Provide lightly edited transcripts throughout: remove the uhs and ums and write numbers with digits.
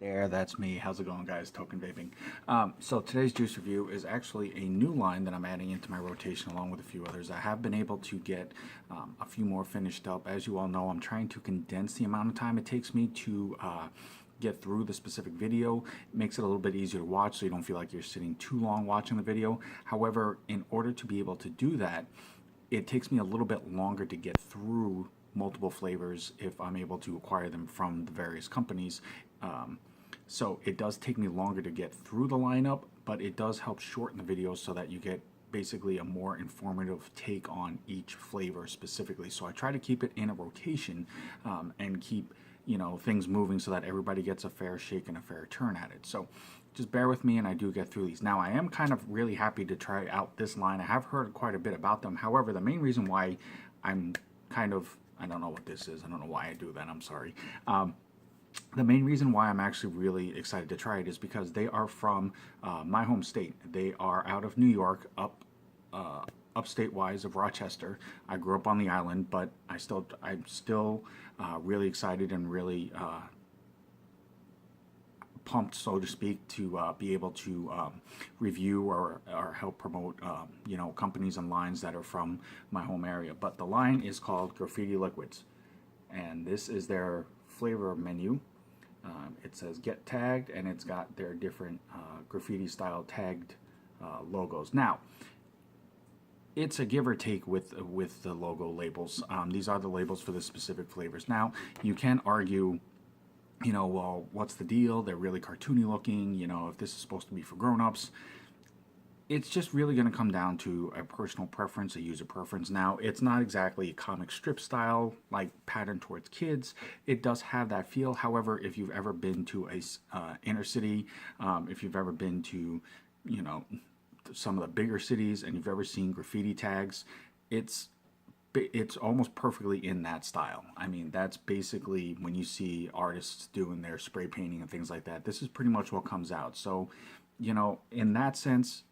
There, that's me. How's it going, guys? Token vaping. So today's juice review is actually a new line that I'm adding into my rotation along with a few others. I have been able to get a few more finished up. As you all know, I'm trying to condense the amount of time it takes me to get through the specific video. It makes it a little bit easier to watch so you don't feel like you're sitting too long watching the video. However, in order to be able to do that, it takes me a little bit longer to get through multiple flavors if I'm able to acquire them from the various companies. So it does take me longer to get through the lineup, but it does help shorten the video so that you get basically a more informative take on each flavor specifically. So I try to keep it in a rotation and keep things moving so that everybody gets a fair shake and a fair turn at it. So just bear with me and I do get through these. Now I am kind of really happy to try out this line. I have heard quite a bit about them. However, the main reason why I'm kind of, I don't know what this is. I don't know why I do that. I'm sorry. The main reason why I'm actually really excited to try it is because they are from my home state. They are out of New York, upstate wise of Rochester. I grew up on the island, but I'm still really excited and really pumped, so to speak, to be able to review or help promote companies and lines that are from my home area. But the line is called Graffiti Liquids, and this is their flavor menu. It says get tagged, and it's got their different graffiti style tagged logos. Now it's a give or take with the logo labels. These are the labels for the specific flavors. Now you can argue, well, what's the deal? They're really cartoony looking, if this is supposed to be for grown-ups. It's just really going to come down to a personal preference, a user preference. Now, it's not exactly a comic strip style, like pattern towards kids. It does have that feel. However, if you've ever been to a inner city, if you've ever been to, some of the bigger cities, and you've ever seen graffiti tags, it's almost perfectly in that style. I mean, that's basically when you see artists doing their spray painting and things like that. This is pretty much what comes out. So, in that sense,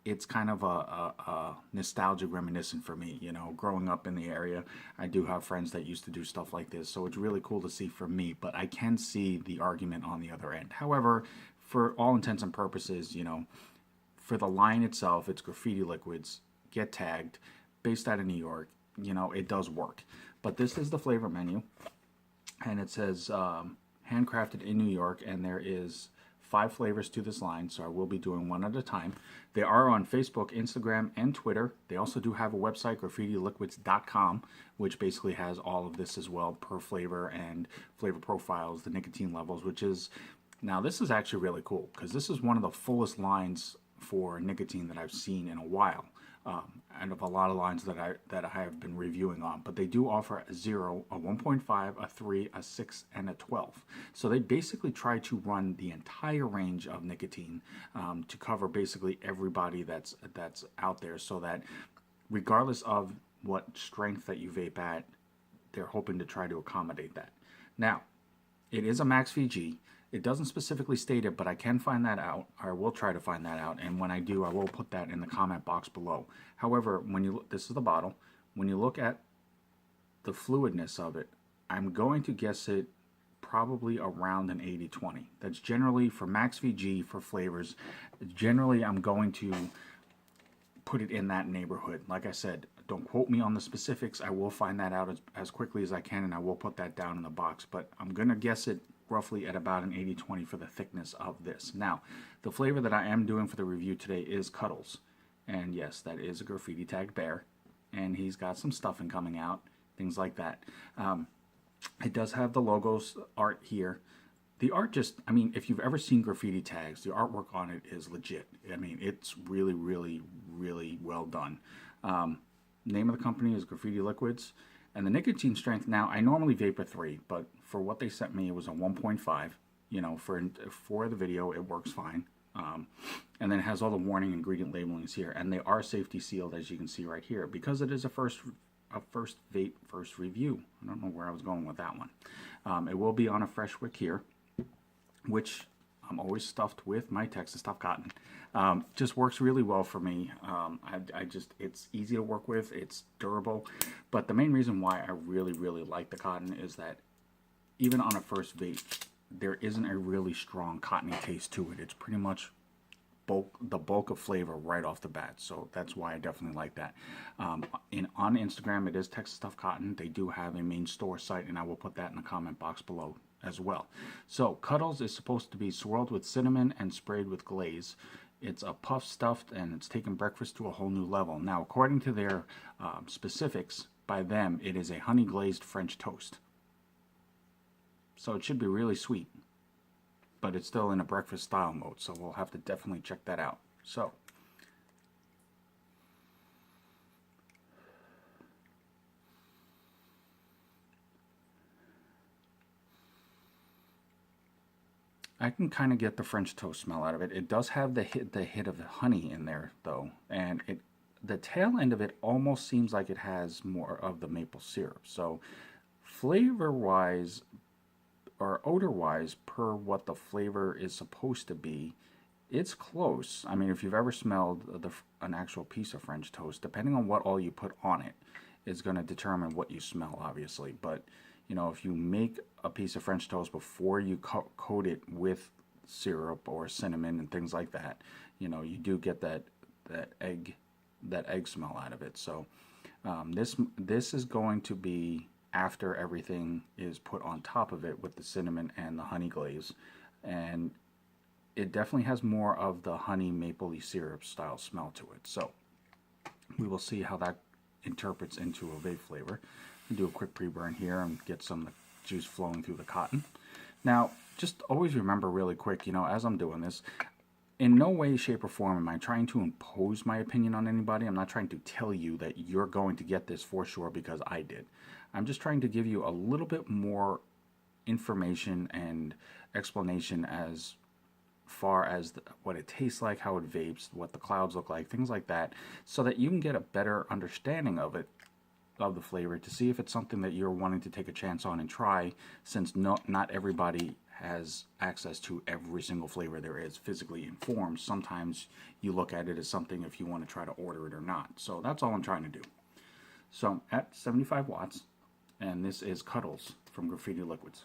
it's kind of a nostalgic reminiscent for me. Growing up in the area, I do have friends that used to do stuff like this, so it's really cool to see for me, but I can see the argument on the other end. However, for all intents and purposes, for the line itself, it's Graffiti Liquids, get tagged, based out of New York. It does work. But this is the flavor menu, and it says handcrafted in New York, and there is 5 flavors to this line, so I will be doing one at a time. They are on Facebook, Instagram, and Twitter. They also do have a website, graffitiliquids.com, which basically has all of this as well, per flavor and flavor profiles, the nicotine levels, now this is actually really cool, because this is one of the fullest lines for nicotine that I've seen in a while. And of a lot of lines that I have been reviewing on, but they do offer a 0, a 1.5, a 3, a 6, and a 12. So they basically try to run the entire range of nicotine to cover basically everybody that's out there, so that regardless of what strength that you vape at, they're hoping to try to accommodate that. Now, it is a max VG. It doesn't specifically state it, but I can find that out, or I will try to find that out, and when I do, I will put that in the comment box below. However, when you look, this is the bottle. When you look at the fluidness of it, I'm going to guess it probably around an 80-20. That's generally for max VG for flavors. Generally, I'm going to put it in that neighborhood. Like I said, don't quote me on the specifics. I will find that out as quickly as I can, and I will put that down in the box, but I'm going to guess it roughly at about an 80-20 for the thickness of this. Now, the flavor that I am doing for the review today is Cuddles. And yes, that is a graffiti tag bear. And he's got some stuffing coming out, things like that. It does have the logos art here. The art if you've ever seen graffiti tags, the artwork on it is legit. I mean, it's really, really, really well done. Name of the company is Graffiti Liquids. And the nicotine strength, now, I normally vape a 3, but for what they sent me, it was a 1.5. For the video, it works fine. And then it has all the warning ingredient labelings here, and they are safety sealed, as you can see right here, because it is a first vape, first review. I don't know where I was going with that one. It will be on a fresh wick here, which I'm always stuffed with my Texas Tough Cotton. Just works really well for me. It's easy to work with, it's durable, but the main reason why I really, really like the cotton is that even on a first vape, there isn't a really strong cottony taste to it. It's pretty much the bulk of flavor right off the bat. So that's why I definitely like that. On Instagram, it is Texas Stuff Cotton. They do have a main store site, and I will put that in the comment box below as well. So Cuddles is supposed to be swirled with cinnamon and sprayed with glaze. It's a puff stuffed, and it's taken breakfast to a whole new level. Now, according to their specifics, by them, it is a honey glazed French toast. So it should be really sweet, but it's still in a breakfast style mode, so we'll have to definitely check that out. So I can kind of get the French toast smell out of it. It does have the hit of the honey in there though, and the tail end of it almost seems like it has more of the maple syrup. So flavor wise or odor wise, per what the flavor is supposed to be, it's close. I mean, if you've ever smelled an actual piece of French toast, depending on what all you put on it, is going to determine what you smell, obviously. But you know, if you make a piece of French toast before you coat it with syrup or cinnamon and things like that, you know, you do get that egg smell out of it. So this is going to be after everything is put on top of it with the cinnamon and the honey glaze, and it definitely has more of the honey mapley syrup style smell to it. So we will see how that interprets into a vape flavor. Do a quick pre-burn here and get some of the juice flowing through the cotton. Now, just always remember really quick, you know, as I'm doing this, in no way, shape, or form am I trying to impose my opinion on anybody. I'm not trying to tell you that you're going to get this for sure because I did. I'm just trying to give you a little bit more information and explanation as far as what it tastes like, how it vapes, what the clouds look like, things like that, so that you can get a better understanding of it, of the flavor, to see if it's something that you're wanting to take a chance on and try, since not everybody has access to every single flavor there is physically in form. Sometimes you look at it as something if you want to try to order it or not. So that's all I'm trying to do. So I'm at 75 watts, and this is Cuddles from Graffiti Liquids.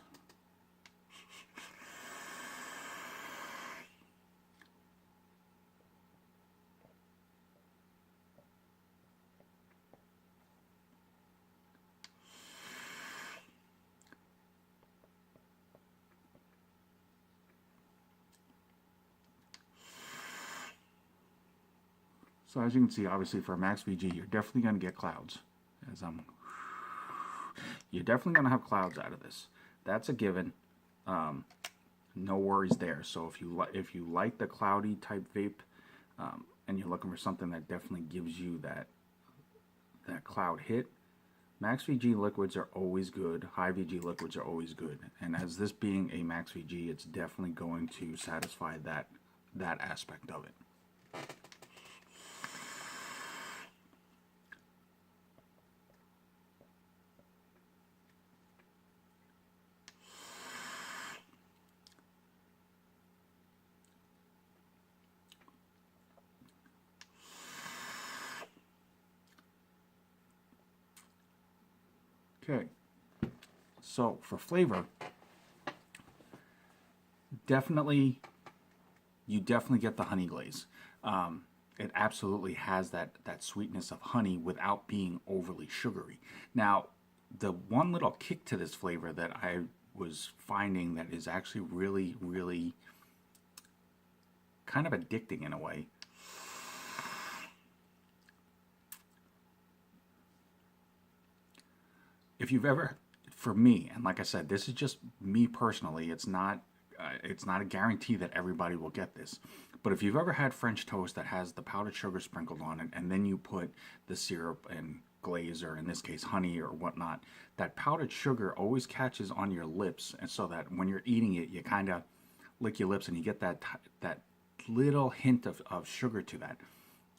So as you can see, obviously for Max VG, you're definitely going to get clouds. You're definitely going to have clouds out of this. That's a given. No worries there. So if you like the cloudy type vape, and you're looking for something that definitely gives you that cloud hit, Max VG liquids are always good. High VG liquids are always good. And as this being a Max VG, it's definitely going to satisfy that aspect of it. Okay, so for flavor, you definitely get the honey glaze. It absolutely has that sweetness of honey without being overly sugary. Now, the one little kick to this flavor that I was finding that is actually really, really kind of addicting in a way. If you've ever, for me, and like I said, this is just me personally, it's not a guarantee that everybody will get this. But if you've ever had French toast that has the powdered sugar sprinkled on it, and then you put the syrup and glaze, or in this case honey or whatnot, that powdered sugar always catches on your lips, and so that when you're eating it, you kind of lick your lips and you get that little hint of sugar to that.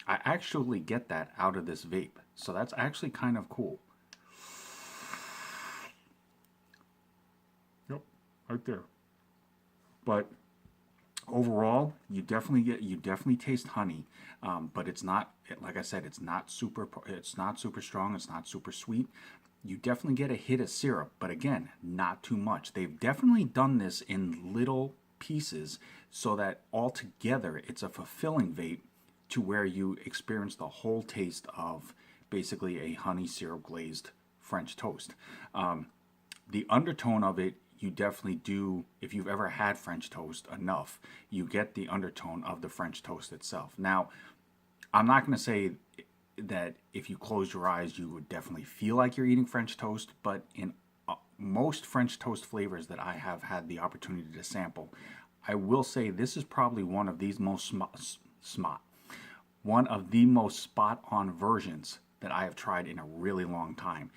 I actually get that out of this vape, so that's actually kind of cool. Right there. But overall, you definitely taste honey, but it's not, like I said, it's not super strong, it's not super sweet. You definitely get a hit of syrup, but again, not too much. They've definitely done this in little pieces so that altogether it's a fulfilling vape to where you experience the whole taste of basically a honey syrup glazed French toast. The undertone of it, you definitely do. If you've ever had French toast enough, you get the undertone of the French toast itself. Now, I'm not going to say that if you close your eyes, you would definitely feel like you're eating French toast, but in most French toast flavors that I have had the opportunity to sample, I will say this is probably one of these most one of the most spot on versions that I have tried in a really long time.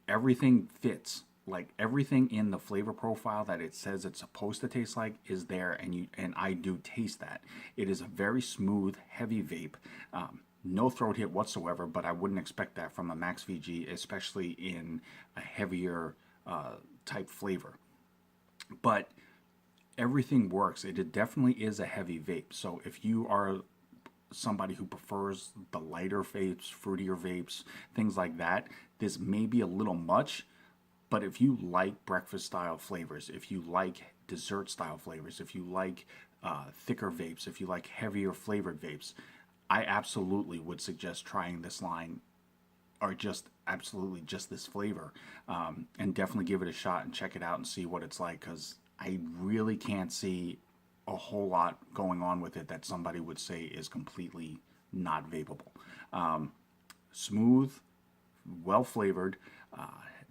Everything fits. Like everything in the flavor profile that it says it's supposed to taste like is there, and I do taste that. It is a very smooth, heavy vape. No throat hit whatsoever, but I wouldn't expect that from a Max VG, especially in a heavier type flavor. But everything works. It definitely is a heavy vape. So if you are somebody who prefers the lighter vapes, fruitier vapes, things like that, this may be a little much. But if you like breakfast style flavors, if you like dessert style flavors, if you like thicker vapes, if you like heavier flavored vapes, I absolutely would suggest trying this line, or just absolutely just this flavor, and definitely give it a shot and check it out and see what it's like, because I really can't see a whole lot going on with it that somebody would say is completely not vapable. Smooth, well flavored,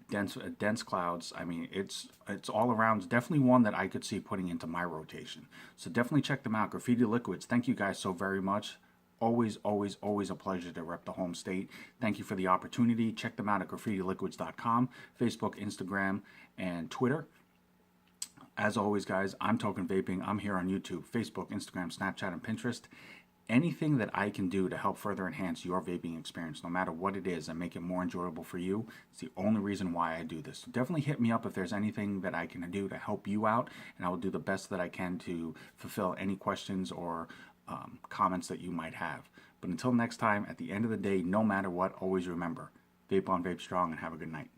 dense clouds. I mean, it's all around. It's definitely one that I could see putting into my rotation. So definitely check them out. Graffiti Liquids. Thank you guys so very much. Always, always, always a pleasure to rep the home state. Thank you for the opportunity. Check them out at graffitiliquids.com, Facebook, Instagram, and Twitter. As always, guys, I'm Token Vaping. I'm here on YouTube, Facebook, Instagram, Snapchat, and Pinterest. Anything that I can do to help further enhance your vaping experience, no matter what it is, and make it more enjoyable for you, it's the only reason why I do this. So definitely hit me up if there's anything that I can do to help you out, and I will do the best that I can to fulfill any questions or comments that you might have. But until next time, at the end of the day, no matter what, always remember, vape on, vape strong, and have a good night.